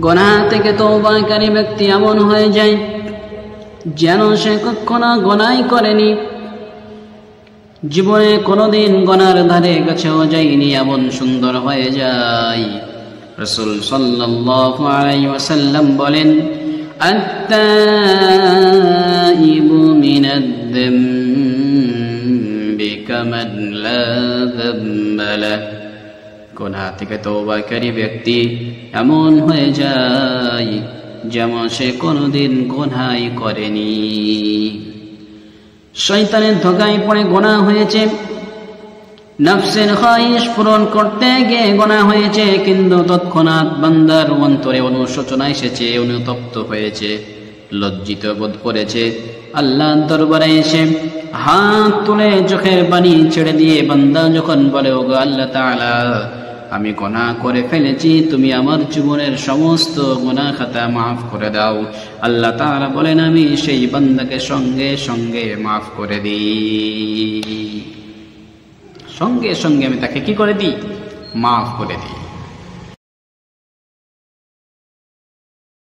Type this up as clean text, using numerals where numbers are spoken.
গুনাহ থেকে তওবাকারী ব্যক্তি এমন হয়ে যায় যেন সে কখনো গুনাহ করেনি, জীবনে কোনোদিন গুনার ধারে কাছেও যায়নি, এমন সুন্দর হয়ে যায়। রাসূল সাল্লাল্লাহু আলাইহি ওয়াসাল্লাম বলেন, আত-তাইবু মিনাদ-যামবি কামান লা যামবা লাহু, গুনাহ থেকে তওবাকারী ব্যক্তি এমন হয়ে যায় যেমন সে কোনোদিন গুনাহই করেনি। শয়তানের ধোঁকায় পড়ে গুনাহ হয়েছে, নফসের খাহিশ পূরণ করতে গিয়ে গুনাহ হয়েছে, কিন্তু তৎক্ষণাৎ বান্দার অন্তরে অনুশোচনা এসেছে, অনুতপ্ত হয়েছে, লজ্জিত বোধ করেছে। আল্লাহর দরবারে এসে হাত তুলে চোখের পানি ছেড়ে দিয়ে বান্দা যখন বলে, ওগো আল্লাহ তাআলা, আমি গুনাহ করে ফেলেছি, তুমি আমার জীবনের সমস্ত গুনাহ খাতা মাফ করে দাও। আল্লাহ তাআলা বলেন, আমি সেই বান্দাকে সঙ্গে সঙ্গে মাফ করে দিই, সঙ্গে সঙ্গে আমি তাকে কি করে দিই? মাফ করে দিই।